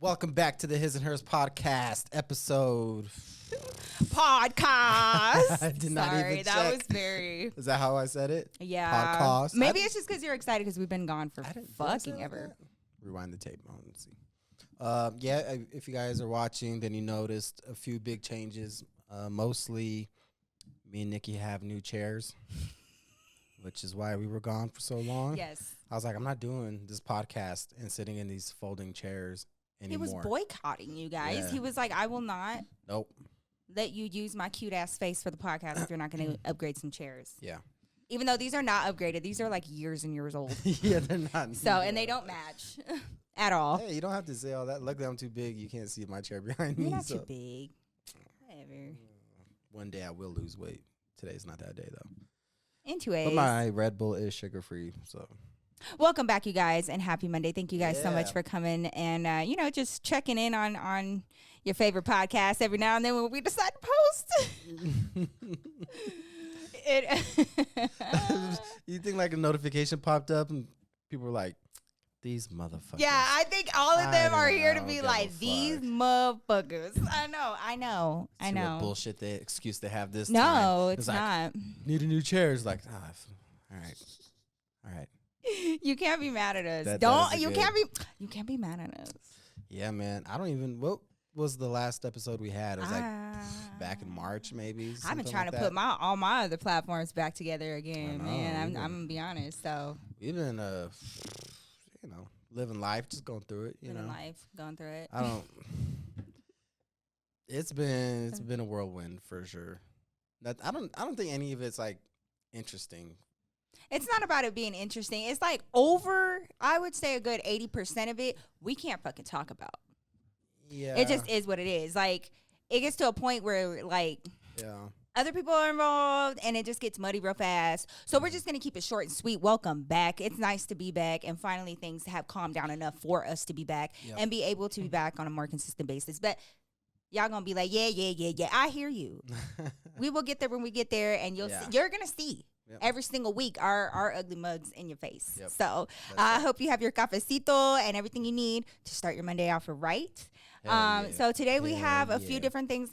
Welcome back to the His and Hers podcast episode. Podcast. I did not even check. That was very. Is that how I said it? Yeah. Podcast. Maybe it's just because you're excited because we've been gone for fucking ever. Rewind the tape. Let's see. If you guys are watching, then you noticed a few big changes. Mostly, me and Nikki have new chairs, which is why we were gone for so long. Yes. I was like, I'm not doing this podcast and sitting in these folding chairs anymore. He was boycotting you guys. Yeah. He was like, I will not Nope. let you use my cute ass face for the podcast if you're not going to upgrade some chairs. Yeah. Even though these are not upgraded. These are like years and years old. Yeah, they're not. So, and they don't match at all. Hey, you don't have to say all that. Luckily, I'm too big. You can't see my chair behind me. You're not too big. Whatever. One day I will lose weight. Today's not that day, though. Anyways. But my Red Bull is sugar-free, so. Welcome back, you guys, and happy Monday. Thank you guys so much Yeah. for coming and, just checking in on your favorite podcast every now and then when we decide to post. You think like a notification popped up and people were like, these motherfuckers. Yeah, I think all of them are here to don't be give a like, these fuck. motherfuckers. I know. See what bullshit excuse they have this time. No, it's like, not. Need a new chair. It's like, all right. You can't be mad at us. You can't be mad at us. Yeah, man. I don't even, what was the last episode we had? It was like back in March, maybe. I've been something trying like to that. put all my other platforms back together again, I know, man. I'm gonna be honest. So We've been, living life, just going through it, living life, going through it. I don't. It's been a whirlwind for sure. I don't think any of it's like interesting. It's not about it being interesting. It's like I would say a good 80% of it we can't fucking talk about. Yeah. It just is what it is. Like it gets to a point where like other people are involved and it just gets muddy real fast. So we're just going to keep it short and sweet. Welcome back. It's nice to be back. And finally things have calmed down enough for us to be back and be able to be back on a more consistent basis. But y'all going to be like, yeah. I hear you. We will get there when we get there and you're going to see. Yep. Every single week, our ugly mugs in your face. Yep. So I hope you have your cafecito and everything you need to start your Monday off right. So today we have a few different things.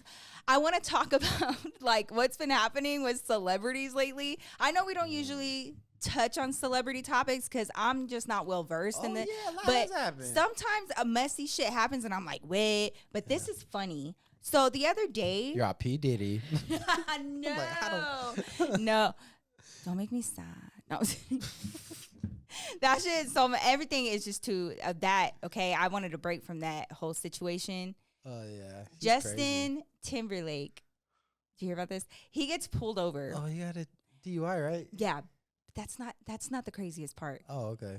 I want to talk about like what's been happening with celebrities lately. I know we don't usually touch on celebrity topics because I'm just not well versed in it. But sometimes a messy shit happens and I'm like, wait, but this is funny. So the other day, you're a P. Diddy. No, like, no. Don't make me sad. No. That shit. So everything is just that. Okay, I wanted to break from that whole situation. Oh yeah. Justin Timberlake. Did you hear about this? He gets pulled over. Oh, he got a DUI, right? Yeah, but that's not the craziest part. Oh, okay.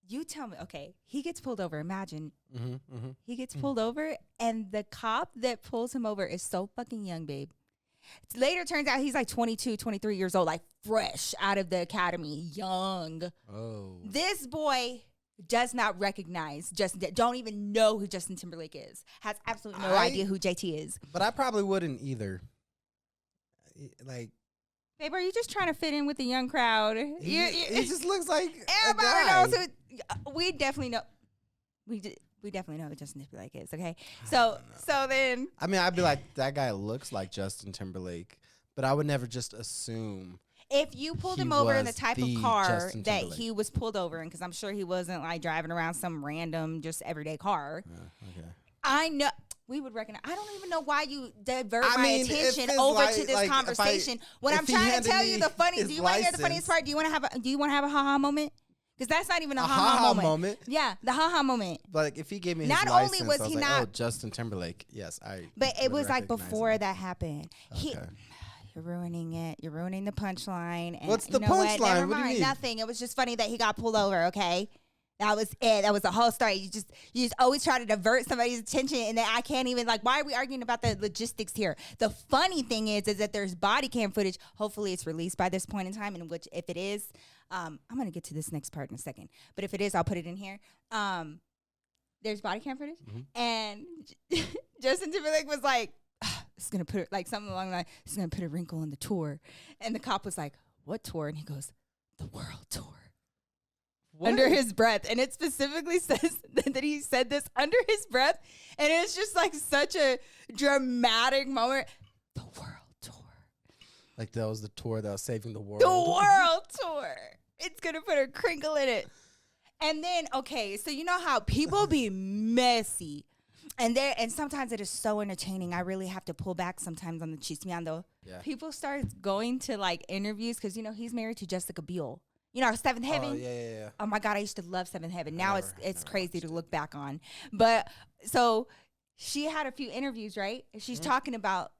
You tell me. Okay, he gets pulled over. Imagine he gets pulled over, and the cop that pulls him over is so fucking young, babe. Later turns out he's like 22, 23 years old, like fresh out of the academy, young. Oh. This boy does not recognize don't even know who Justin Timberlake is. Has absolutely no idea who JT is. But I probably wouldn't either. Like, babe, are you just trying to fit in with the young crowd? He just looks like everybody knows who. We definitely know. We definitely know who Justin Timberlake is, okay? So then... I mean, I'd be like, that guy looks like Justin Timberlake, but I would never just assume... If you pulled him over in the type of car that he was pulled over in, because I'm sure he wasn't like driving around some random, just everyday car. Okay. I know... We would recognize. I don't even know why you divert my attention over to this conversation when I'm trying to tell you the funny... Do you want to hear the funniest part? Do you want to have a ha-ha moment? Because that's not even a ha-ha moment. Yeah, the ha-ha moment. But like, if he gave me his not license, only was I was he like, not, oh, Justin Timberlake. Yes, I. But it was like before that happened. Okay. You're ruining it. You're ruining the punchline. And what's the punchline? Never mind. Do you mean? Nothing. It was just funny that he got pulled over. Okay. That was it. That was the whole story. You just always try to divert somebody's attention, and then I can't even why are we arguing about the logistics here? The funny thing is that there's body cam footage. Hopefully, it's released by this point in time. In which, if it is, I'm gonna get to this next part in a second. But if it is, I'll put it in here. There's body cam footage, and Justin Timberlake was like, "It's gonna put something along the line. It's gonna put a wrinkle in the tour," and the cop was like, "What tour?" And he goes, "The world tour." under his breath. And it specifically says that he said this under his breath. And it's just like such a dramatic moment. The world tour. Like that was the tour that was saving the world. The world tour. It's going to put a crinkle in it. And then, okay, so you know how people be messy. And sometimes it is so entertaining. I really have to pull back sometimes on the chismeando. Yeah. People start going to like interviews because, you know, he's married to Jessica Biel. You know, Seventh Heaven. Oh, yeah. Oh my God, I used to love Seventh Heaven. Now it's crazy to look back on. But so she had a few interviews, right? She's talking about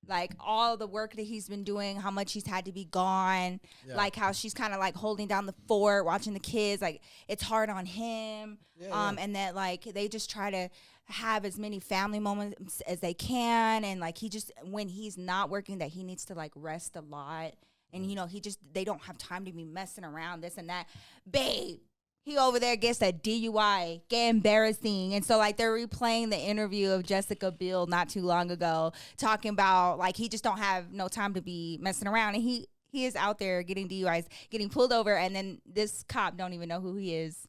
like all the work that he's been doing, how much he's had to be gone, like how she's kind of like holding down the fort, watching the kids, like it's hard on him. And that like they just try to have as many family moments as they can. And like when he's not working, that he needs to like rest a lot. And, you know, they don't have time to be messing around, this and that. Babe, he over there gets a DUI. Get embarrassing. And so, like, they're replaying the interview of Jessica Biel not too long ago, talking about, like, he just don't have no time to be messing around. And he is out there getting DUIs, getting pulled over, and then this cop don't even know who he is.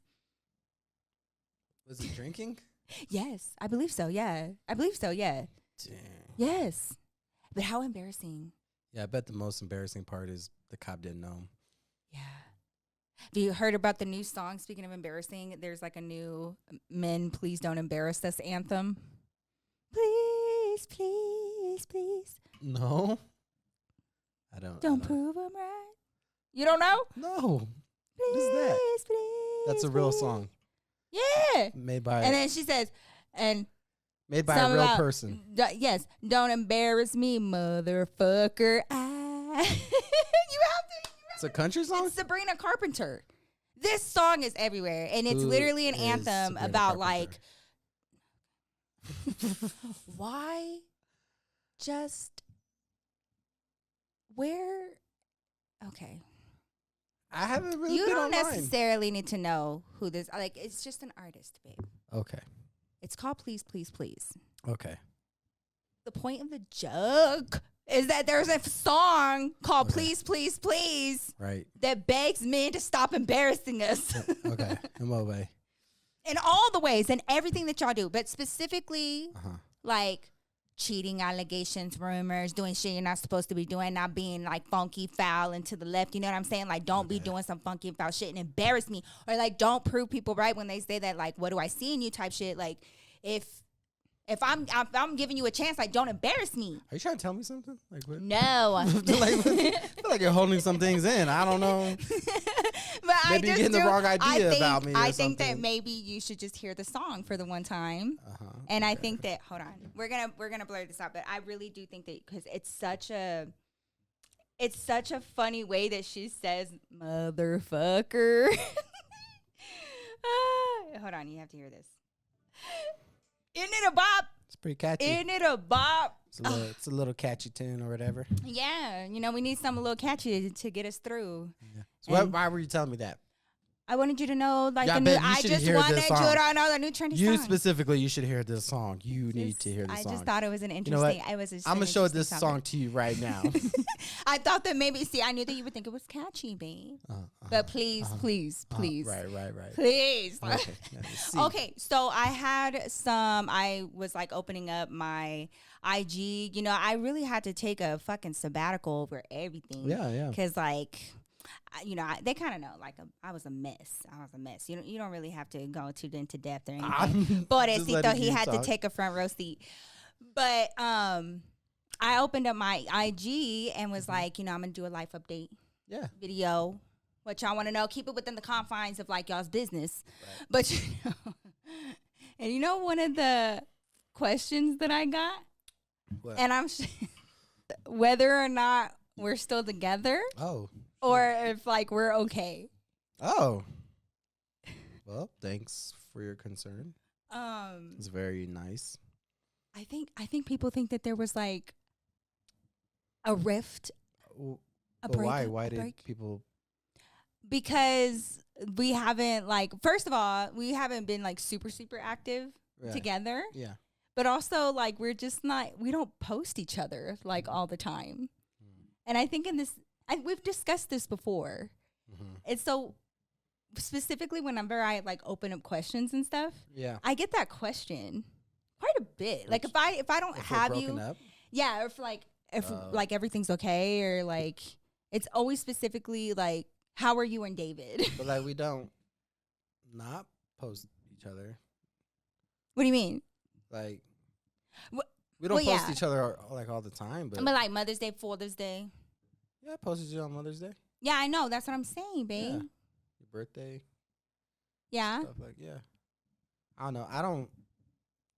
Was he drinking? Yes, I believe so, yeah. Damn. Yes. But how embarrassing. Yeah, I bet the most embarrassing part is the cop didn't know him. Yeah. Have you heard about the new song? Speaking of embarrassing, there's like a new Men Please Don't Embarrass Us anthem. Please, please, please. No. I don't. Don't prove I'm right. You don't know? No. Please, what is that? Please, that's a real song. Yeah. Made by. And then she says, made by a real person. Yes. Don't embarrass me, motherfucker. You have to. It's a country song? It's Sabrina Carpenter. This song is everywhere. And it's literally an anthem about Carpenter? Like, why just where? Okay. I haven't really You been don't online. necessarily need to know who this, like, it's just an artist, babe. Okay. It's called Please, Please, Please. Okay. The point of the joke is that there's a song called Please, Please, Please. Right. That begs men to stop embarrassing us. Okay. I'm away. In all the ways and everything that y'all do, but specifically like cheating allegations, rumors, doing shit you're not supposed to be doing, not being like funky, foul, and to the left. You know what I'm saying? Like, don't be doing some funky and foul shit and embarrass me. Or like, don't prove people right when they say that, like, what do I see in you type shit. Like, if I'm giving you a chance, like, don't embarrass me. Are you trying to tell me something? Like what? No. I feel like you're holding some things in. I don't know. But maybe you're getting the wrong idea about me. I think that maybe you should just hear the song for the one time. And I think that we're gonna blur this out, but I really do think that because it's such a funny way that she says motherfucker. Hold on, you have to hear this. Isn't it a bop? It's pretty catchy. Isn't it a bop? It's a little catchy tune or whatever. Yeah, you know, we need something a little catchy to get us through. Yeah. So why were you telling me that? I wanted you to know, like, the new. I just wanted you to know the new trendy song. You specifically, you should hear this song. You need to hear this song. I just thought it was an interesting. You know I'm gonna show this song to you right now. I thought that maybe. See, I knew that you would think it was catchy, babe. But please. Right. Please. Okay. Okay. So I was like opening up my IG. You know, I really had to take a fucking sabbatical over everything. Yeah. Because like. You know, they kind of know, like, I was a mess. You don't really have to go too into depth or anything. Pobrecito, he had to take a front row seat. But I opened up my IG and was like, you know, I'm going to do a life update video. What y'all want to know, keep it within the confines of, like, y'all's business. Right. But, you know, and you know one of the questions that I got? What? And I'm whether or not we're still together. Oh. Or if, like, we're okay. Oh. Well, thanks for your concern. It's very nice. I think people think that there was, like, a rift. A break. Why? Why did people? Because we haven't, like, first of all, we haven't been, like, super, super active together. Yeah. But also, like, we don't post each other, like, all the time. And I think we've discussed this before. And so specifically whenever I like open up questions and stuff, I get that question quite a bit. Like if I don't have you, up? Yeah, if like everything's okay, or like it's always specifically like, how are you and David? But like we don't not post each other. What do you mean? Like we don't post each other like all the time, but like Mother's Day, Father's Day. Yeah, I posted you on Mother's Day. Yeah, I know. That's what I'm saying, babe. Yeah. Your birthday. Yeah. Stuff like I don't know. I don't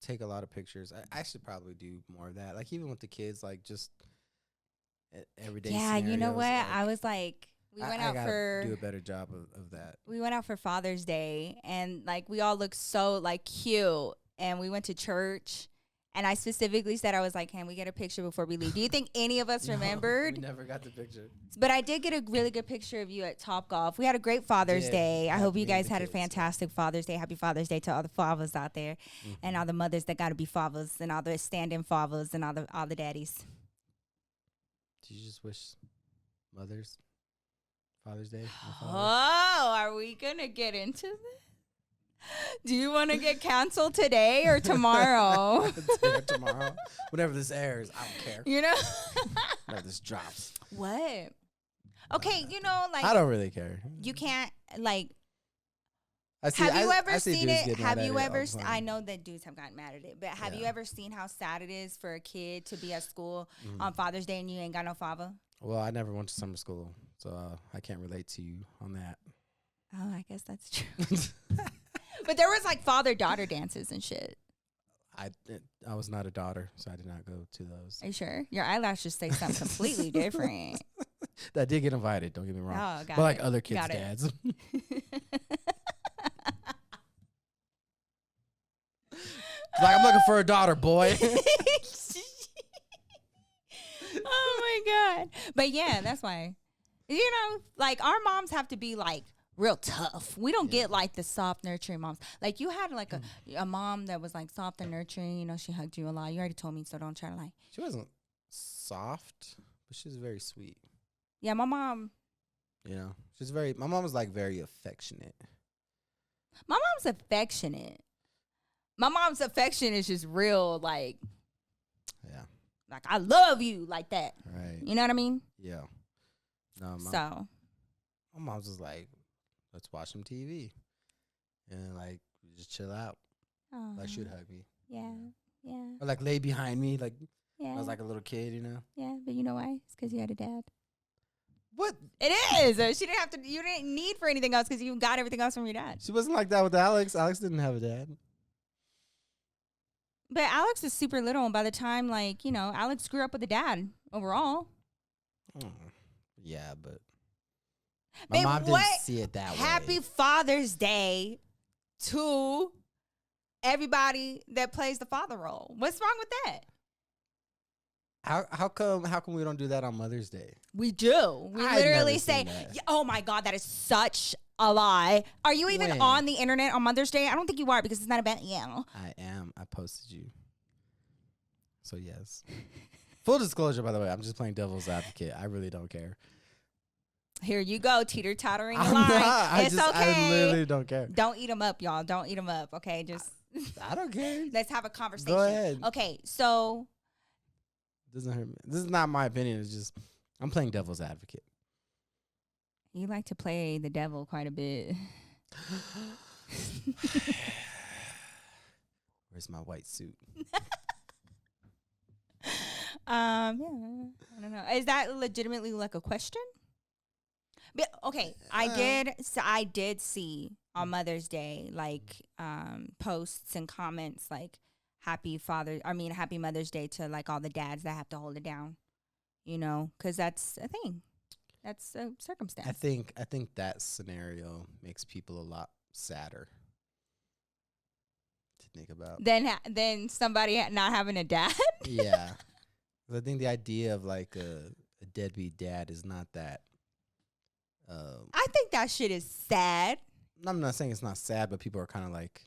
take a lot of pictures. I should probably do more of that. Like even with the kids, like just everyday. Yeah, you know what? Like, I was like, we went out for do a better job of that. We went out for Father's Day, and like we all looked so like cute, and we went to church. And I specifically said, I was like, can we get a picture before we leave? Do you think any of us remembered? We never got the picture. But I did get a really good picture of you at Topgolf. We had a great Father's Day. I hope you guys had a fantastic Father's Day. Happy Father's Day to all the fathers out there, and all the mothers that got to be fathers, and all the stand-in fathers, and all the daddies. Do you just wish mothers Father's Day? Oh, are we going to get into this? Do you want to get canceled today or tomorrow? Tomorrow. Whenever this airs, I don't care. You know? Whenever this drops. What? Okay, you know, like. I don't really care. You can't, like. Have you ever seen it? Have you ever? I know that dudes have gotten mad at it, but have you ever seen how sad it is for a kid to be at school on Father's Day and you ain't got no father? Well, I never went to summer school, so I can't relate to you on that. Oh, I guess that's true. But there was like father-daughter dances and shit. I was not a daughter, so I did not go to those. Are you sure? Your eyelashes say something completely different. I did get invited, don't get me wrong. Oh, but like other kids' dads. Like, I'm looking for a daughter, boy. Oh my God. But yeah, that's why. You know, like our moms have to be like real tough. We don't get like the soft, nurturing moms. Like you had like a mom that was like soft and nurturing. You know, she hugged you a lot. You already told me, so don't try to lie. She wasn't soft, but she was very sweet. Yeah, my mom. You know, my mom was like very affectionate. My mom's affectionate. My mom's affection is just real, like. Yeah. Like, I love you, like that. Right. You know what I mean? Yeah. No, my mom's just like, let's watch some TV. And, like, just chill out. Like, she'd hug me. Yeah. Yeah. Or, like, lay behind me. Like, yeah. I was like a little kid, you know? Yeah, but you know why? It's because you had a dad. What? It is. She didn't have to, you didn't need for anything else because you got everything else from your dad. She wasn't like that with Alex. Alex didn't have a dad. But Alex is super little, and by the time, like, you know, Alex grew up with a dad overall. Yeah, but my mom didn't see it that way. Happy Father's Day to everybody that plays the father role. What's wrong with that? How come we don't do that on Mother's Day? We do. We literally say, oh my God, that is such a lie. Are you even on the internet on Mother's Day? I don't think you are because it's not about you. I am. I posted you. So yes. Full disclosure, by the way, I'm just playing devil's advocate. I really don't care. Here you go, teeter-tottering the line. It's okay. I literally don't care. Don't eat them up, y'all. Don't eat them up, okay? Just I don't care. Let's have a conversation. Go ahead. Okay, so doesn't hurt me. This is not my opinion. It's just I'm playing devil's advocate. You like to play the devil quite a bit. Where's my white suit? Yeah, I don't know. Is that legitimately like a question? But, okay, I did see on Mother's Day like posts and comments like happy Mother's Day to like all the dads that have to hold it down, you know, because that's a thing. That's a circumstance. I think that scenario makes people a lot sadder to think about. Then somebody not having a dad. Yeah, I think the idea of like a deadbeat dad is not that. I think that shit is sad. I'm not saying it's not sad, but people are kind of like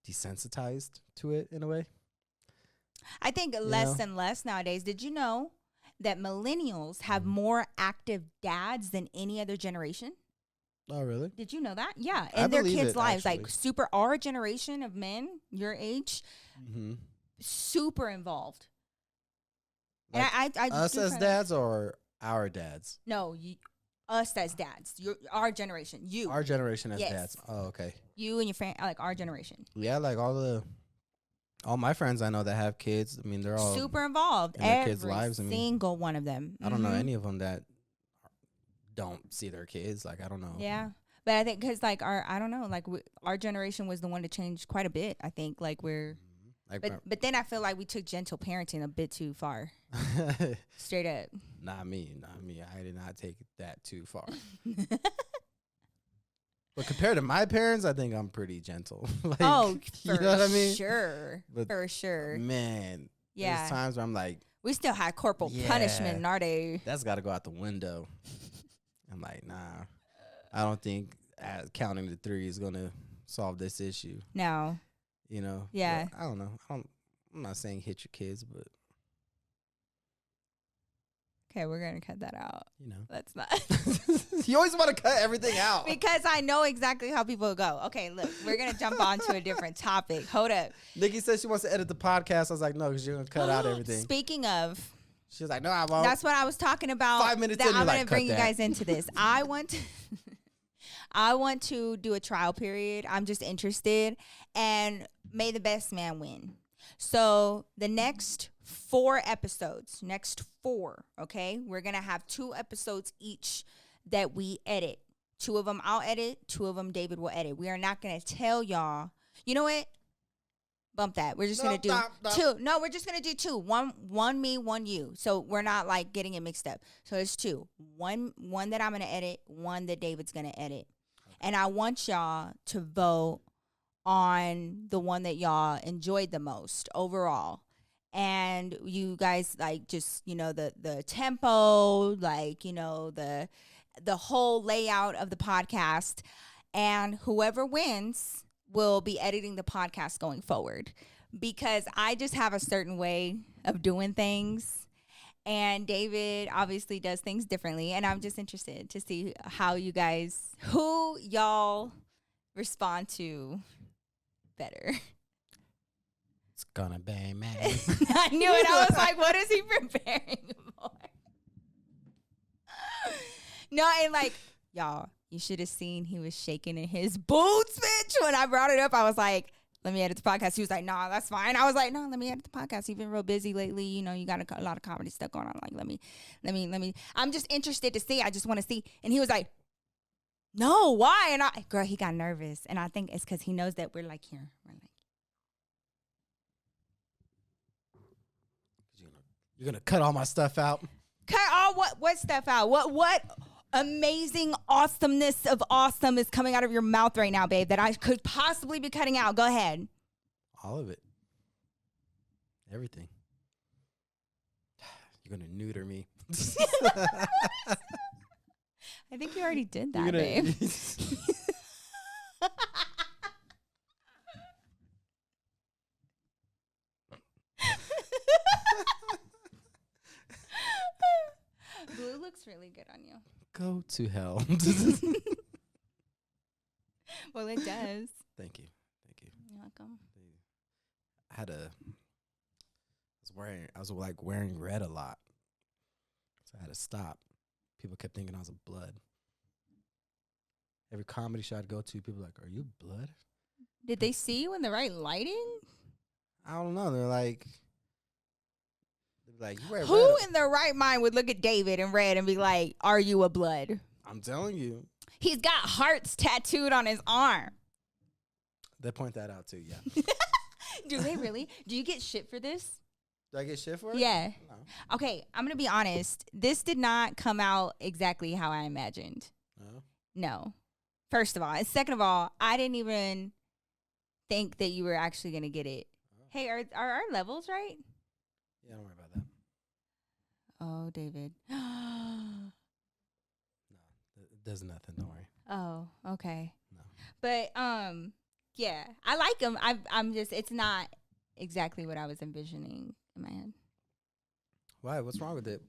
desensitized to it in a way. I think less and less nowadays. Did you know that millennials have more active dads than any other generation? Oh, really? Did you know that? Yeah, and their kids' lives, like our generation of men your age, super involved. Like and I us as dads or our dads? No, us as dads. Our generation. Our generation as dads. Oh, okay. You and your friend, like our generation. Yeah, like all my friends I know that have kids. I mean, they're all super involved in their kids' lives. I mean, single one of them. I don't know any of them that don't see their kids. Like, I don't know. Yeah. But I think because, like, I don't know, like, our generation was the one to change quite a bit. I think, like, but then I feel like we took gentle parenting a bit too far. Straight up. Not me. I did not take that too far. But compared to my parents, I think I'm pretty gentle. Like, for you know what I mean? Sure. But for sure. Man. Yeah. There's times where I'm like. We still had corporal punishment in our day. That's got to go out the window. I'm like, nah. I don't think counting to 3 is going to solve this issue. No. You know? Yeah. I don't know. I'm not saying hit your kids, but. Okay, we're going to cut that out. You know. Let's not. You always want to cut everything out. Because I know exactly how people go. Okay, look, we're going to jump on to a different topic. Hold up. Nikki said she wants to edit the podcast. I was like, no, because you're going to cut out everything. Speaking of. She was like, no, I won't. That's what I was talking about. 5 minutes in, I'm going to bring you guys into this. I want to do a trial period. I'm just interested. And may the best man win. So the next 4 episodes, okay? We're going to have 2 episodes each that we edit. 2 of them I'll edit. 2 of them David will edit. We are not going to tell y'all. You know what? Bump that. We're just going to do 2. No, we're just going to do 2. One me, one you. So we're not like getting it mixed up. So it's 2. One that I'm going to edit, one that David's going to edit. And I want y'all to vote on the one that y'all enjoyed the most overall. And you guys, like, just, you know, the tempo, like, you know, the whole layout of the podcast. And whoever wins will be editing the podcast going forward. Because I just have a certain way of doing things. And David obviously does things differently. And I'm just interested to see who y'all respond to better. It's gonna be me. I knew it. I was like, what is he preparing for? No, and like, y'all, you should have seen he was shaking in his boots, bitch. When I brought it up, I was like, let me edit the podcast. He was like, nah, that's fine. I was like, no, let me edit the podcast. You've been real busy lately. You know, you got a lot of comedy stuff going on. Like, let me. I'm just interested to see. I just want to see. And he was like, no, why? And girl, he got nervous. And I think it's because he knows that we're like here. We're like, you're going to cut all my stuff out? Cut all what stuff out? What amazing awesomeness of awesome is coming out of your mouth right now, babe, that I could possibly be cutting out? Go ahead. All of it. Everything. You're going to neuter me. I think you already did that, babe. Blue looks really good on you. Go to hell. Well, it does. Thank you. You're welcome. I was like wearing red a lot. So I had to stop. People kept thinking I was a blood. Every comedy show I'd go to, people were like, are you blood? Did they see you in the right lighting? I don't know. They're like, you wear who red. In their right mind would look at David in red and be like, are you a blood? I'm telling you. He's got hearts tattooed on his arm. They point that out too, yeah. Do they really? Do you get shit for this? Do I get shit for it? Yeah. No. Okay, I'm going to be honest. This did not come out exactly how I imagined. No. First of all. And second of all, I didn't even think that you were actually going to get it. Hey, are our levels right? Yeah, don't worry about that. Oh, David. No, it does nothing. Don't worry. Oh, okay. No. But, yeah, I like them. I'm just, it's not exactly what I was envisioning in my head. Why? What's wrong with it?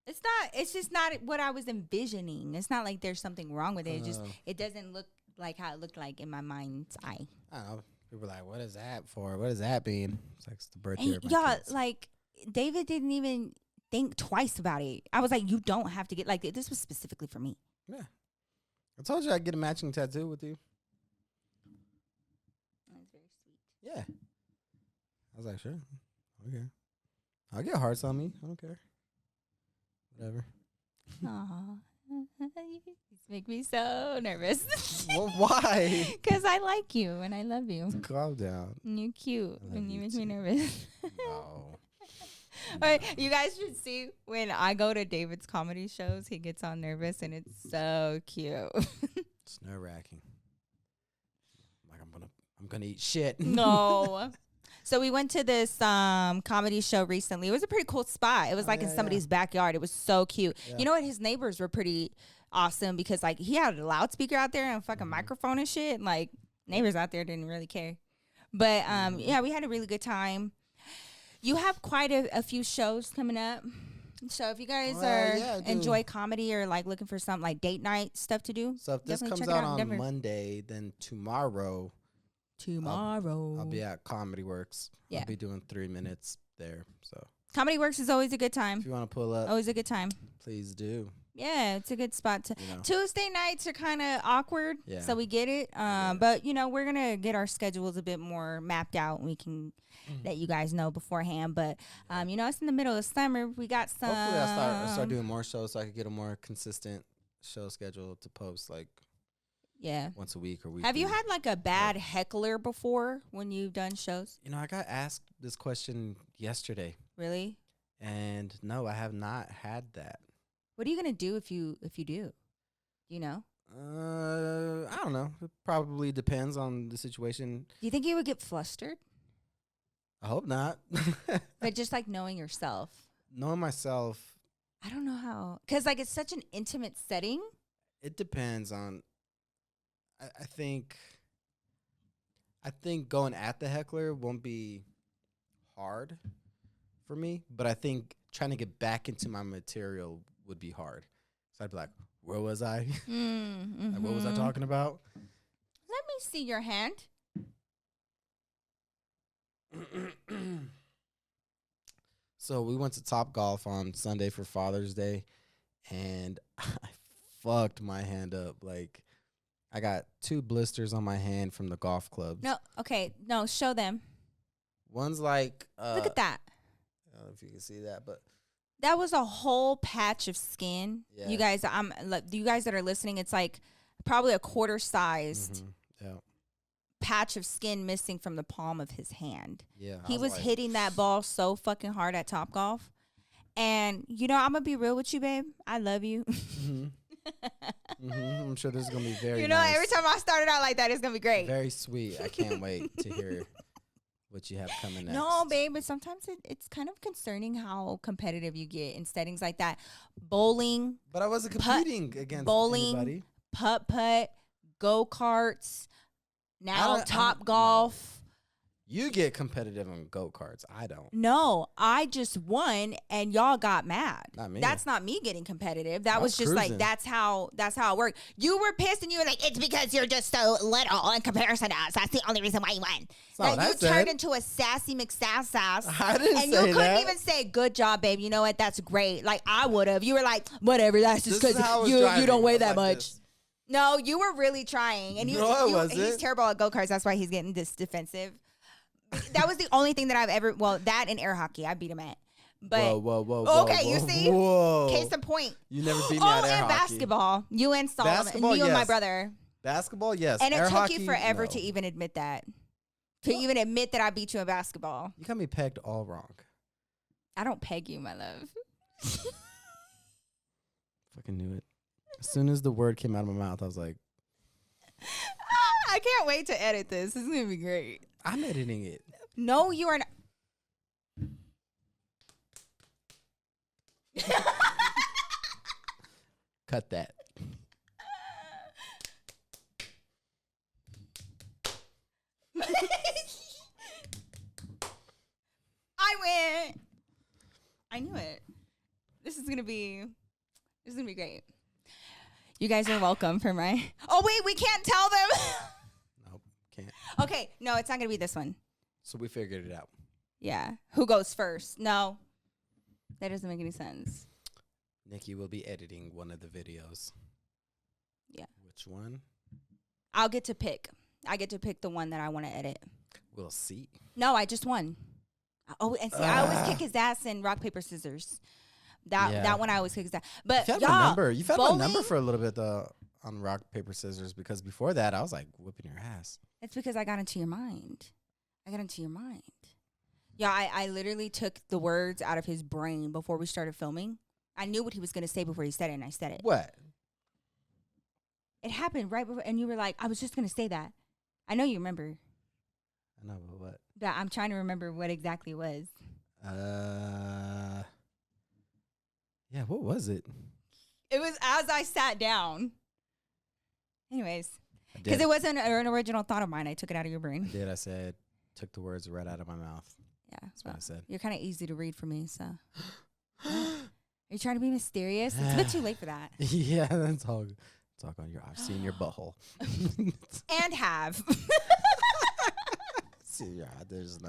It's just not what I was envisioning. It's not like there's something wrong with it. It doesn't look like how it looked like in my mind's eye. I don't know. People are like, what is that for? What does that mean? It's like it's the birthday of my y'all, kids. like, David didn't even think twice about it. I was like, you don't have to get, like, this was specifically for me. Yeah. I told you I'd get a matching tattoo with you. That's very sweet. Yeah. I was like, sure. Okay. I'll get hearts on me. I don't care. Whatever. Aw. You make me so nervous. Well, why? Because I like you and I love you. Calm down. And you're cute and you you make me too. nervous. No. All right, you guys should see when I go to David's comedy shows, he gets all nervous and it's so cute. It's nerve-wracking. Like I'm gonna eat shit. No. So we went to this comedy show recently. It was a pretty cool spot. It was like in somebody's backyard. It was so cute. Yeah. You know what? His neighbors were pretty awesome because like he had a loudspeaker out there and a fucking microphone and shit. And, like neighbors out there didn't really care. But yeah, we had a really good time. You have quite a few shows coming up. So if you guys enjoy comedy or like looking for some like date night stuff to do. So if this comes out on Monday, then tomorrow I'll be at Comedy Works. Yeah. I'll be doing 3 minutes there. So Comedy Works is always a good time. If you want to pull up, always a good time. Please do. Yeah, it's a good spot to. Tuesday nights are kind of awkward, so we get it. But we're gonna get our schedules a bit more mapped out, and we can let you guys know beforehand. But it's in the middle of summer. We got some. Hopefully, I'll start doing more shows so I can get a more consistent show schedule to post like. Yeah. Once a week or weekly. Have you had like a bad heckler before when you've done shows? I got asked this question yesterday. Really? And no, I have not had that. What are you gonna do if you do? Do you know? I don't know. It probably depends on the situation. Do you think you would get flustered? I hope not. But just like knowing yourself. Knowing myself. I don't know how. Because like it's such an intimate setting. It depends on. I think going at the heckler won't be hard for me, but I think trying to get back into my material would be hard. So I'd be like, where was I? Like, what was I talking about? Let me see your hand. So we went to Topgolf on Sunday for Father's Day, and I fucked my hand up. Like, I got 2 blisters on my hand from the golf clubs. No, show them. One's like look at that. I don't know if you can see that, but that was a whole patch of skin. Yeah. You guys, you guys that are listening, it's like probably a quarter sized patch of skin missing from the palm of his hand. Yeah, he was like, hitting that ball so fucking hard at Topgolf, and I'm gonna be real with you, babe. I love you. I'm sure this is gonna be very nice. Every time I started out like that, it's gonna be great. Very sweet. I can't wait to hear what you have coming next. No, babe, but sometimes it's kind of concerning how competitive you get in settings like that. Bowling. But I wasn't competing against anybody. Putt, go-karts, now Topgolf. You get competitive on go-karts. I don't. No, I just won and y'all got mad. Not me. That's not me getting competitive. That was just cruising. Like that's how it worked. You were pissed and you were like, it's because you're just so little in comparison to us. That's the only reason why you won. You turned into a sassy McSass. I didn't say that. And you couldn't even say, good job, babe. You know what? That's great. Like I would have. You were like, whatever. That's just because you don't weigh that much. This. No, you were really trying. And he's terrible at go-karts. That's why he's getting this defensive. That was the only thing that I've ever, that and air hockey, I beat him at. But whoa, you see? Whoa. Case in point. You never beat me at air hockey. Basketball. You and Solomon. You and my brother. Basketball, yes. And it took you forever to even admit that. Even admit that I beat you in basketball. You got me pegged all wrong. I don't peg you, my love. Fucking knew it. As soon as the word came out of my mouth, I was like. I can't wait to edit this. This is going to be great. I'm editing it. No, you are not. Cut that. I win. I knew it. This is gonna be great. You guys are welcome for my. Oh wait, we can't tell them. Nope, can't. Okay, no, it's not gonna be this one. So we figured it out. Yeah, who goes first? No, that doesn't make any sense. Nikki will be editing one of the videos. Yeah. Which one? I'll get to pick. I get to pick the one that I want to edit. We'll see. No, I just won. Oh, and see, I always kick his ass in rock, paper, scissors. That one I always kick his ass. But You've had my number for a little bit on rock, paper, scissors, because before that I was like whipping your ass. It's because I got into your mind. Yeah, I literally took the words out of his brain before we started filming. I knew what he was going to say before he said it, and I said it. What? It happened right before, and you were like, I was just going to say that. I know you remember. I know, but what? That I'm trying to remember what exactly it was. Yeah, what was it? It was as I sat down. Anyways, because it wasn't an original thought of mine. I took it out of your brain. I said, took the words right out of my mouth. Yeah, that's what I said. You're kind of easy to read for me, so. Are you trying to be mysterious? It's a bit too late for that. Yeah, that's all. Talk on your. I've seen your butthole. And have. See, there's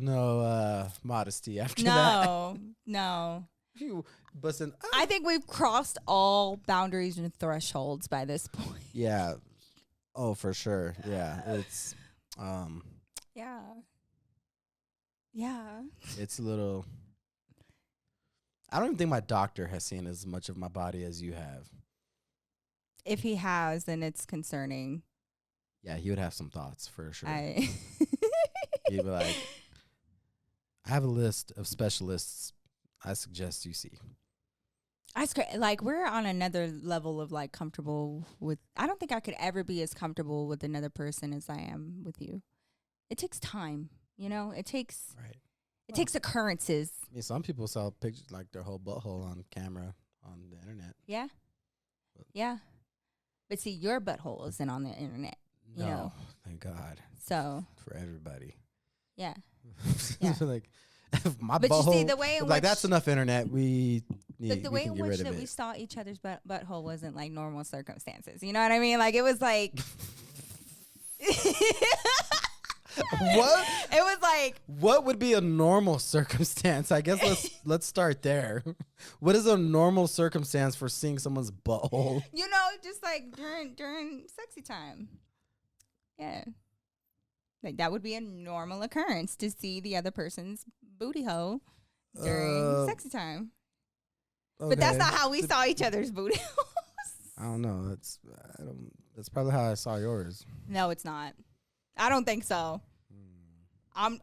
no modesty after that. No. Listen, I think we've crossed all boundaries and thresholds by this point. Yeah. Oh, for sure. Yeah. It's Yeah. It's a little. I don't even think my doctor has seen as much of my body as you have. If he has, then it's concerning. Yeah, he would have some thoughts for sure. He'd be like, I have a list of specialists I suggest you see. Like, we're on another level of, like, comfortable with. I don't think I could ever be as comfortable with another person as I am with you. It takes time, you know? It takes. Right. It takes occurrences. I mean, some people sell pictures like their whole butthole on camera on the internet. Yeah. Yeah. But see, your butthole isn't on the internet. You know? Thank God. So. For everybody. Yeah. Like, my but butthole. You see, the way in like, which, that's enough internet. The way in which that we saw each other's butthole wasn't like normal circumstances. You know what I mean? Like, it was like. What? It was like, what would be a normal circumstance? I guess let's start there. What is a normal circumstance for seeing someone's butthole? You know, just like during sexy time. Yeah. Like, that would be a normal occurrence to see the other person's booty hole during sexy time. Okay. But that's not how we saw each other's booty holes. I don't know. That's probably how I saw yours. No, it's not. I don't think so. I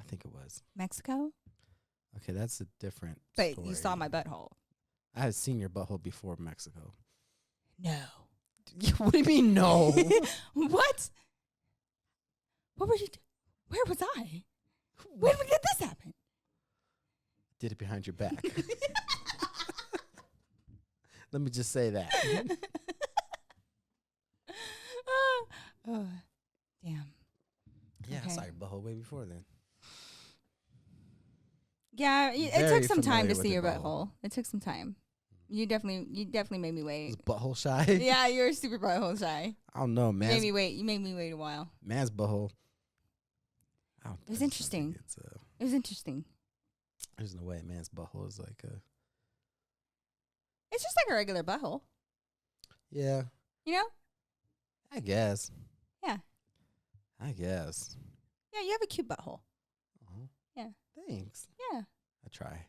think it was Mexico. Okay, that's a different But story. you saw my butthole. I had seen your butthole before Mexico. No. What do you mean no? What? What were you Where was I? When did this happen? Did it behind your back. Let me just say that. Oh, damn. Yeah, okay. I saw your butthole way before then. Yeah, it took some time to see your butthole. It took some time. You definitely made me wait. Was butthole shy? Yeah, you're super butthole shy. I don't know, man. You made me wait a while. Man's butthole. It was interesting. It was interesting. There's no way man's butthole is like a. It's just like a regular butthole. Yeah. You know? I guess. Yeah. I guess. Yeah, you have a cute butthole. Uh-huh. Yeah. Thanks. Yeah. I try.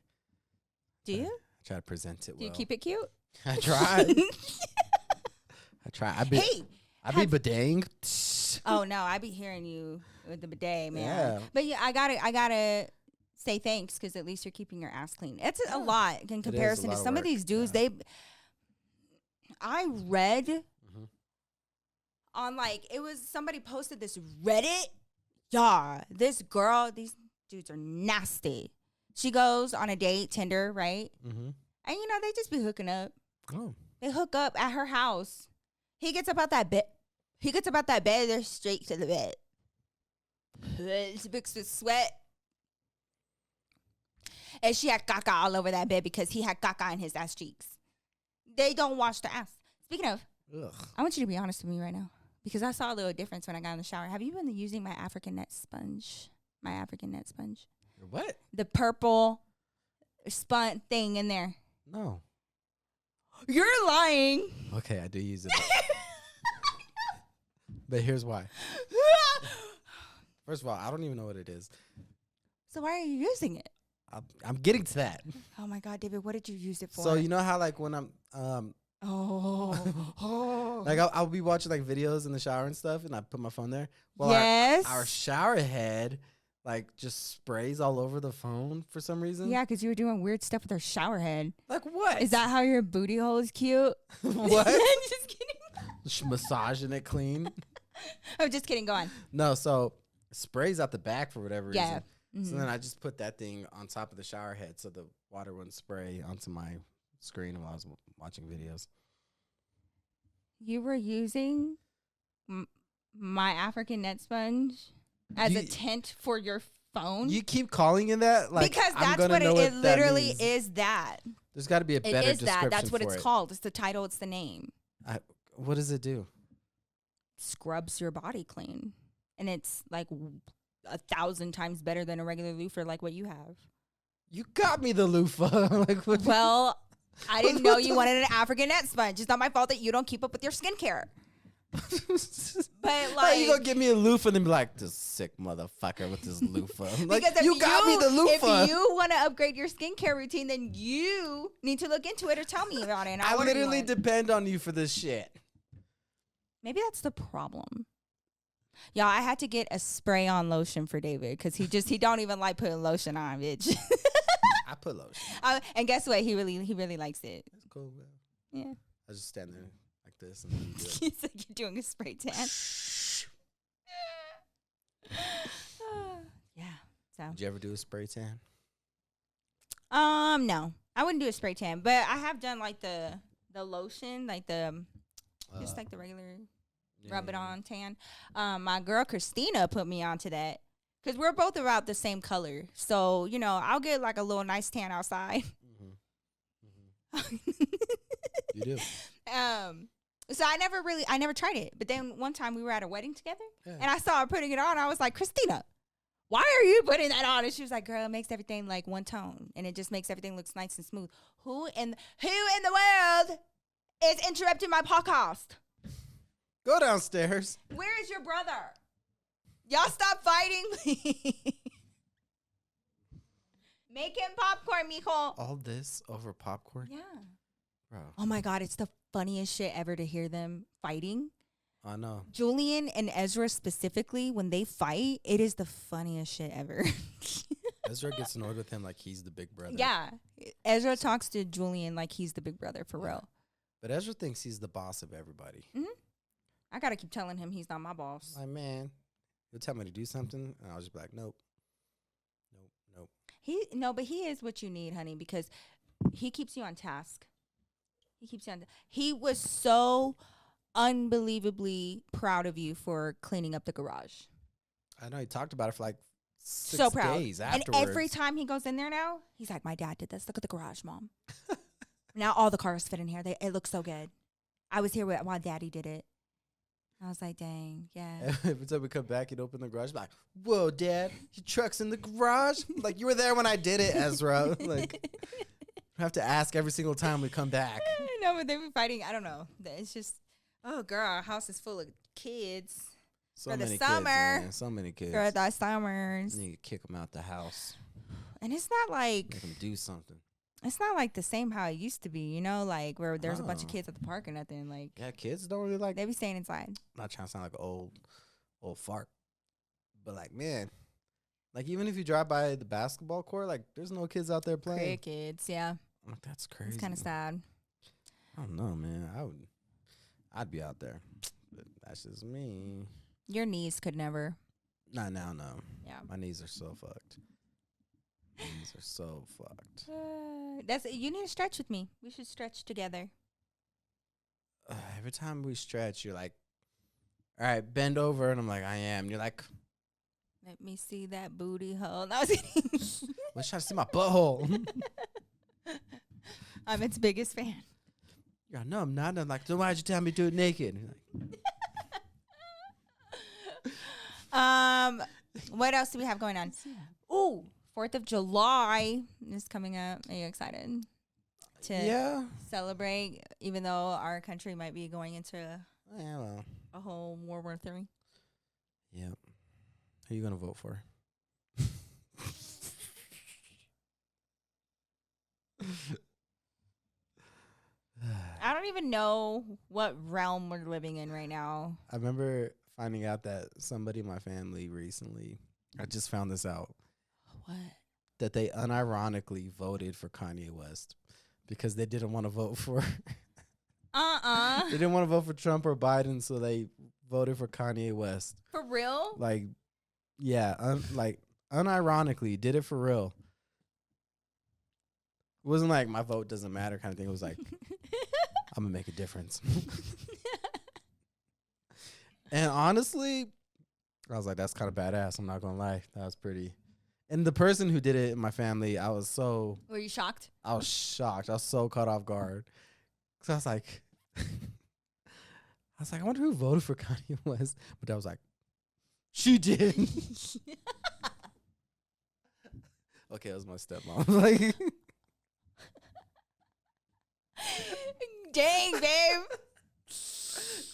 Do you? I try to present it well. Do you keep it cute? I try. I try. I be bidding. Oh no, I be hearing you with the bidet, man. Yeah. But yeah, I gotta say thanks because at least you're keeping your ass clean. It's a lot in comparison to some of these dudes. Yeah. I read on it was somebody posted this Reddit. Yeah, this girl, these dudes are nasty. She goes on a date, Tinder, right? Mm-hmm. And they just be hooking up. Oh. They hook up at her house. He gets up out that bed. They're straight to the bed. mixed with sweat. And she had caca all over that bed because he had caca in his ass cheeks. They don't wash their ass. Speaking of, I want you to be honest with me right now because I saw a little difference when I got in the shower. Have you been using my African net sponge? My African net sponge. What? The purple spun thing in there. No. You're lying. Okay, I do use it. But here's why. First of all, I don't even know what it is. So why are you using it? I'm getting to that. Oh my God, David, what did you use it for? So you know how like when I'm like I'll be watching like videos in the shower and stuff, and I put my phone there. Well, yes. Our shower head like just sprays all over the phone for some reason. Yeah, because you were doing weird stuff with her shower head. Like what? Is that how your booty hole is cute? What? Just kidding. Massaging it clean. I'm just kidding. Go on. No, so it sprays out the back for whatever reason. Yeah. Mm-hmm. So then I just put that thing on top of the shower head so the water wouldn't spray onto my screen while I was watching videos. You were using my African net sponge as a tent for your phone? You keep calling it that? Like, because that's what it literally is that. There's got to be a better description That's what for it's it. called. It's the title. It's the name. What does it do? Scrubs your body clean. And it's like 1,000 times better than a regular loofah like what you have. You got me the loofah. Like, well, I didn't know you wanted an African net sponge. It's not my fault that you don't keep up with your skincare. But like, how you gonna give me a loofah and then be like, this sick motherfucker with this loofah? Like, you got me the loofah. If you want to upgrade your skincare routine, then you need to look into it or tell me about it. And I literally depend on you for this shit. Maybe that's the problem. Y'all, I had to get a spray-on lotion for David because he don't even like putting lotion on, bitch. I put lotion. And guess what? He really likes it. It's cool, man. Yeah. I just stand there like this and then do it. He's like, you're doing a spray tan. Yeah. So. Did you ever do a spray tan? No, I wouldn't do a spray tan, but I have done like the lotion, like just like the regular rub it on tan. My girl Christina put me onto that because we're both about the same color, so you know I'll get like a little nice tan outside. You do. So I never tried it, but then one time we were at a wedding together, and I saw her putting it on. I was like, Christina, why are you putting that on? And she was like, girl, it makes everything like one tone, and it just makes everything look nice and smooth. Who in the world is interrupting my podcast? Go downstairs. Where is your brother? Y'all stop fighting. Make him popcorn, mijo. All this over popcorn? Yeah. Bro. Oh my God, it's the funniest shit ever to hear them fighting. I know. Julian and Ezra specifically, when they fight, it is the funniest shit ever. Ezra gets annoyed with him like he's the big brother. Yeah. Ezra talks to Julian like he's the big brother for real. But Ezra thinks he's the boss of everybody. Mm-hmm. I got to keep telling him he's not my boss. Like, man, he'll tell me to do something, and I'll just be like, nope. But he is what you need, honey, because he keeps you on task. He was so unbelievably proud of you for cleaning up the garage. I know he talked about it for like 6 so proud. days afterwards. And every time he goes in there now, he's like, my dad did this. Look at the garage, Mom. Now all the cars fit in here. It looks so good. I was here while Daddy did it. I was like, dang, yeah. Every time we come back and open the garage, like, whoa, Dad, your truck's in the garage? Like, you were there when I did it, Ezra. Like, I have to ask every single time we come back. No, but they were fighting. I don't know. It's just, oh, girl, our house is full of kids. So for many the summer. kids, man. So many kids. For the summers. You need to kick them out the house. And it's not like. Make them do something. It's not like the same how it used to be, you know, like where there's a bunch of kids at the park or nothing. Like, yeah, kids don't really like. They be staying inside. Not trying to sound like an old fart, but like, man, like even if you drive by the basketball court, like there's no kids out there playing. Kids, yeah. Like, that's crazy. It's kind of sad. I don't know, man. I'd be out there, but that's just me. Your knees could never. Not now, no. Yeah, my knees are so fucked. Knees are so fucked. You need to stretch with me. We should stretch together. Every time we stretch, you're like, all right, bend over. And I'm like, I am. And you're like, Let me see that booty hole. No, I was kidding. Let's try to see my butthole. I'm its biggest fan. Yeah, no, I'm not. I'm like, so why'd you tell me to do it naked? What else do we have going on? Ooh, 4th of July is coming up. Are you excited to celebrate, even though our country might be going into a whole World War III? Yeah. Who are you going to vote for? I don't even know what realm we're living in right now. I remember finding out that somebody in my family recently, I just found this out. What? That they unironically voted for Kanye West because they didn't want to vote for. They didn't want to vote for Trump or Biden, so they voted for Kanye West. For real? Like, yeah, unironically, did it for real. It wasn't like my vote doesn't matter kind of thing. It was like, I'm going to make a difference. And honestly, I was like, that's kind of badass. I'm not going to lie. That was pretty. And the person who did it in my family, I was so. Were you shocked? I was shocked. I was so caught off guard. Because I was like, I wonder who voted for Kanye West. But I was like, she did. Okay, it was my stepmom. Like, dang, babe.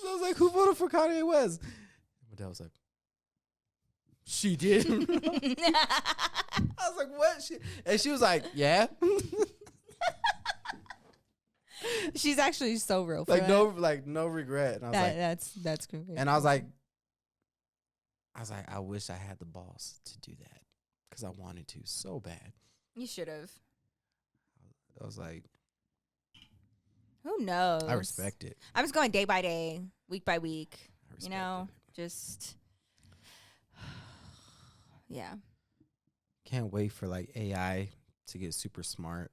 I was like, who voted for Kanye West? My dad was like, she did. I was like, what? And she was like, yeah. She's actually so real. For no regret. And I was that's good. And I was like, I wish I had the balls to do that because I wanted to so bad. You should have. I was like, who knows? I respect it. I was going day by day, week by week. Just yeah. Can't wait for like AI to get super smart.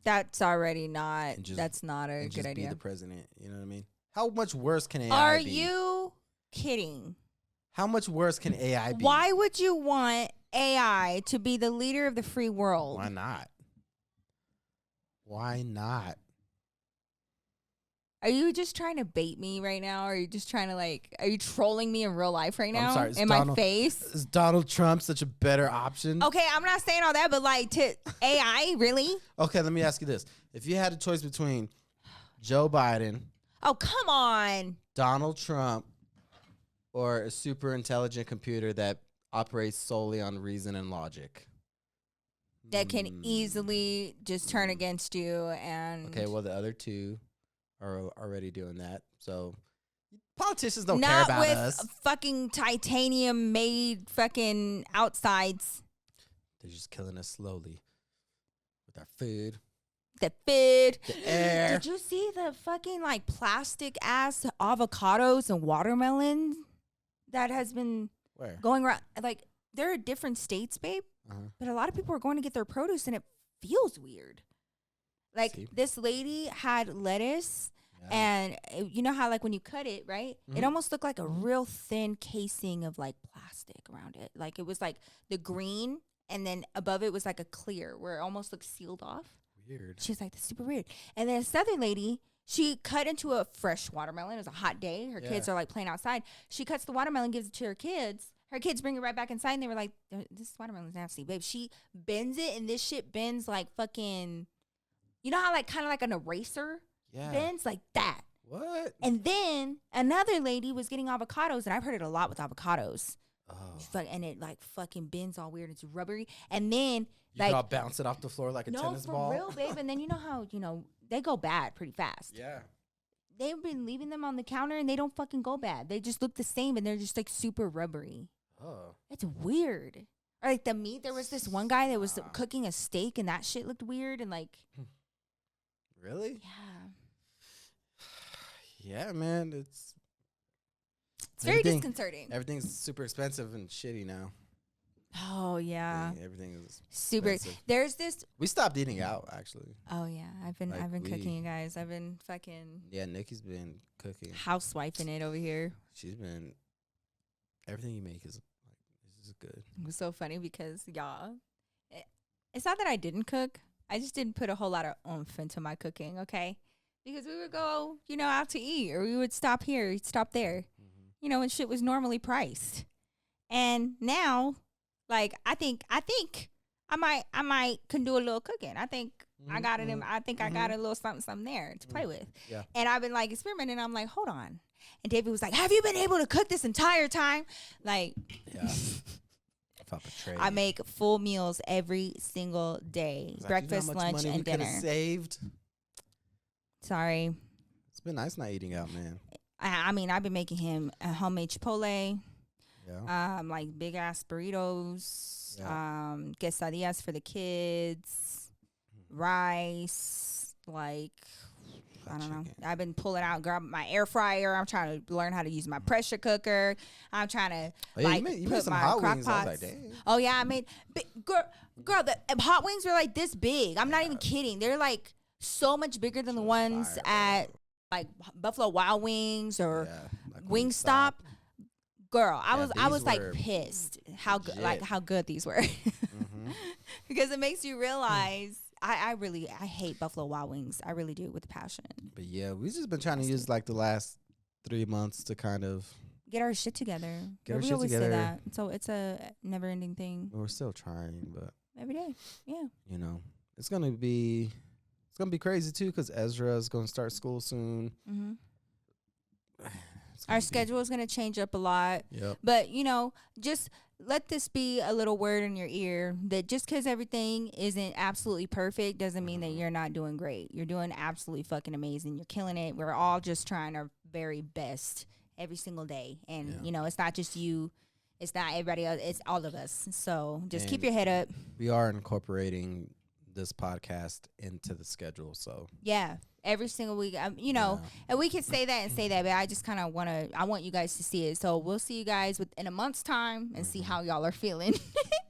That's already not. That's not a good idea. Be the president. You know what I mean? How much worse can AI Are be? you kidding? How much worse can AI be? Why would you want AI to be the leader of the free world? Why not? Why not? Are you just trying to bait me right now? Or are you just trying to are you trolling me in real life right now? I'm sorry. My face? Is Donald Trump such a better option? Okay, I'm not saying all that, but to AI, really? Okay, let me ask you this. If you had a choice between Joe Biden. Oh, come on. Donald Trump or a super intelligent computer that operates solely on reason and logic. That can easily just turn against you and... Okay, well, the other two are already doing that. So politicians don't care about us. Not with fucking titanium made fucking outsides. They're just killing us slowly with our food. The food. The air. Did you see the fucking plastic ass avocados and watermelons that has been going around? They're in different states, babe. But a lot of people are going to get their produce and it feels weird. This lady had lettuce and you know how when you cut it, right? Mm-hmm. It almost looked like a real thin casing of plastic around it. It was the green and then above it was a clear where it almost looked sealed off. Weird. She's like, that's super weird. And then this other lady, she cut into a fresh watermelon. It was a hot day. Her kids are playing outside. She cuts the watermelon, gives it to her kids. Her kids bring it right back inside and they were like, this watermelon's nasty, babe. She bends it and this shit bends fucking... You know how kind of an eraser bends like that. What? And then another lady was getting avocados, and I've heard it a lot with avocados. Oh. And it fucking bends all weird. It's rubbery. And then you can all bounce it off the floor like a tennis ball. No, for real, babe. And then you know how they go bad pretty fast. Yeah. They've been leaving them on the counter, and they don't fucking go bad. They just look the same, and they're just super rubbery. Oh. It's weird. Or the meat. There was this one guy that was cooking a steak, and that shit looked weird and Really? Yeah. Yeah, man. It's very disconcerting. Everything's super expensive and shitty now. Oh yeah. Everything is super expensive. There's this. We stopped eating out actually. Oh yeah, I've been cooking, you guys. I've been fucking. Yeah, Nikki's been cooking. Housewifing it over here. She's been. Everything you make is This is good. It was so funny because y'all, it's not that I didn't cook. I just didn't put a whole lot of oomph into my cooking, okay? Because we would go, out to eat, or we would stop here, stop there, and shit was normally priced. And now, like, I think I might can do a little cooking. I think I got it. I think I got a little something there to play with. Yeah. And I've been like experimenting. I'm like, hold on. And David was like, "Have you been able to cook this entire time?" Like, yeah. I make full meals every single day, breakfast, lunch, and dinner. Saved. Sorry. It's been nice not eating out, man. I mean, I've been making him a homemade Chipotle. Yeah. Like big ass burritos. Yeah. Quesadillas for the kids. Rice. Like, I don't know. I've been pulling out, grab my air fryer. I'm trying to learn how to use my pressure cooker. I'm trying to you made some my hot crock wings. pots. I was like, dang. Oh yeah, I made girl. The hot wings are like this big. I'm not even kidding. They're like so much bigger than the ones at like Buffalo Wild Wings or like Wingstop. Girl, I was like pissed how good these were because it makes you realize. I hate Buffalo Wild Wings. I really do with passion. But yeah, we've just been trying to use like the last 3 months to kind of get our shit together. We always say that. So it's a never ending thing. We're still trying, but every day. Yeah. It's gonna be crazy too because Ezra is gonna start school soon. Our schedule is gonna change up a lot. Yep. But just let this be a little word in your ear that just because everything isn't absolutely perfect doesn't mean that you're not doing great. You're doing absolutely fucking amazing. You're killing it. We're all just trying our very best every single day. And, it's not just you. It's not everybody else. It's all of us. So just keep your head up. We are incorporating this podcast into the schedule. So, yeah. Every single week, and we could say that, but I just kind of I want you guys to see it. So we'll see you guys in a month's time and see how y'all are feeling.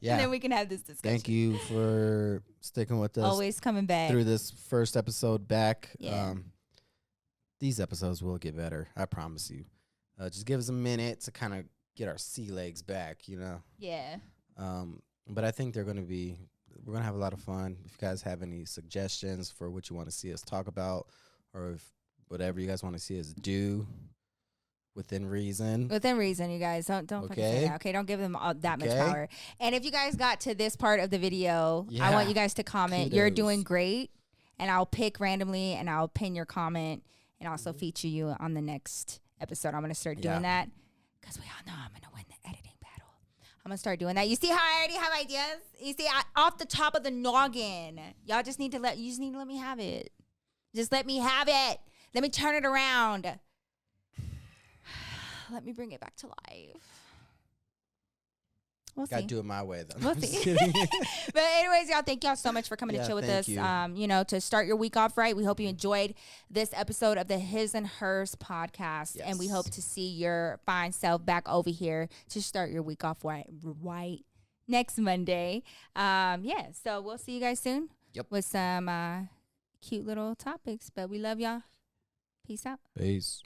And then we can have this discussion. Thank you for sticking with us. Always coming back. Through this first episode back. Yeah. These episodes will get better. I promise you. Just give us a minute to kind of get our sea legs back, Yeah. But I think we're going to have a lot of fun. If you guys have any suggestions for what you want to see us talk about or if whatever you guys want to see us do within reason. Within reason, you guys. Don't fucking say that, okay? Don't give them that much power. And if you guys got to this part of the video, I want you guys to comment. Kudos. You're doing great. And I'll pick randomly and I'll pin your comment and also feature you on the next episode. I'm going to start doing that because we all know I'm going to win the editing. I'm going to start doing that. You see how I already have ideas? You see, off the top of the noggin. Y'all just need to let me have it. Just let me have it. Let me turn it around. Let me bring it back to life. We'll see. Gotta do it my way, though. We'll see. But anyways, y'all, thank y'all so much for coming to chill with us. To start your week off right. We hope you enjoyed this episode of the His and Hers podcast. Yes. And we hope to see your fine self back over here to start your week off right next Monday. So we'll see you guys soon. Yep. With some cute little topics. But we love y'all. Peace out. Peace.